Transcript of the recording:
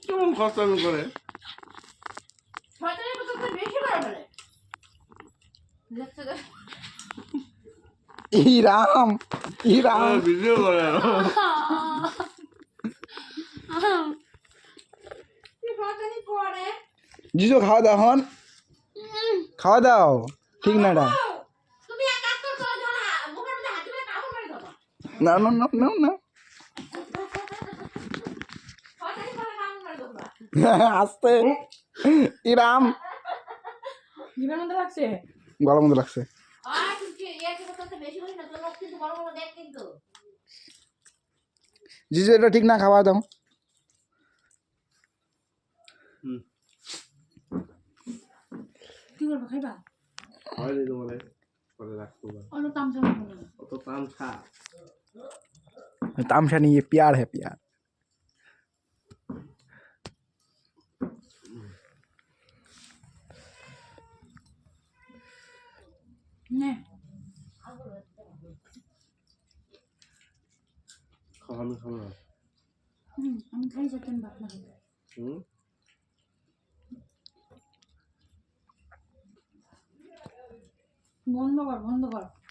কেমন খরচামি করে ইরাম ইরাম ভিডিও করে জিজু খাওয়া দাও হন খাওয়া দাও ঠিক না এটা না না না না না আস্তে ইরাম গলার মধ্যে লাগছে জিজু এটা ঠিক না খাওয়া দাও কি করবো খাইবা হয়নি তোমার পরে রাখবো অত তামসা অত তামসা तामशा नहीं ये प्यार है प्यार খাওয়ানো খাবো না আমি খাই যেতেন ভাত না বন্ধ কর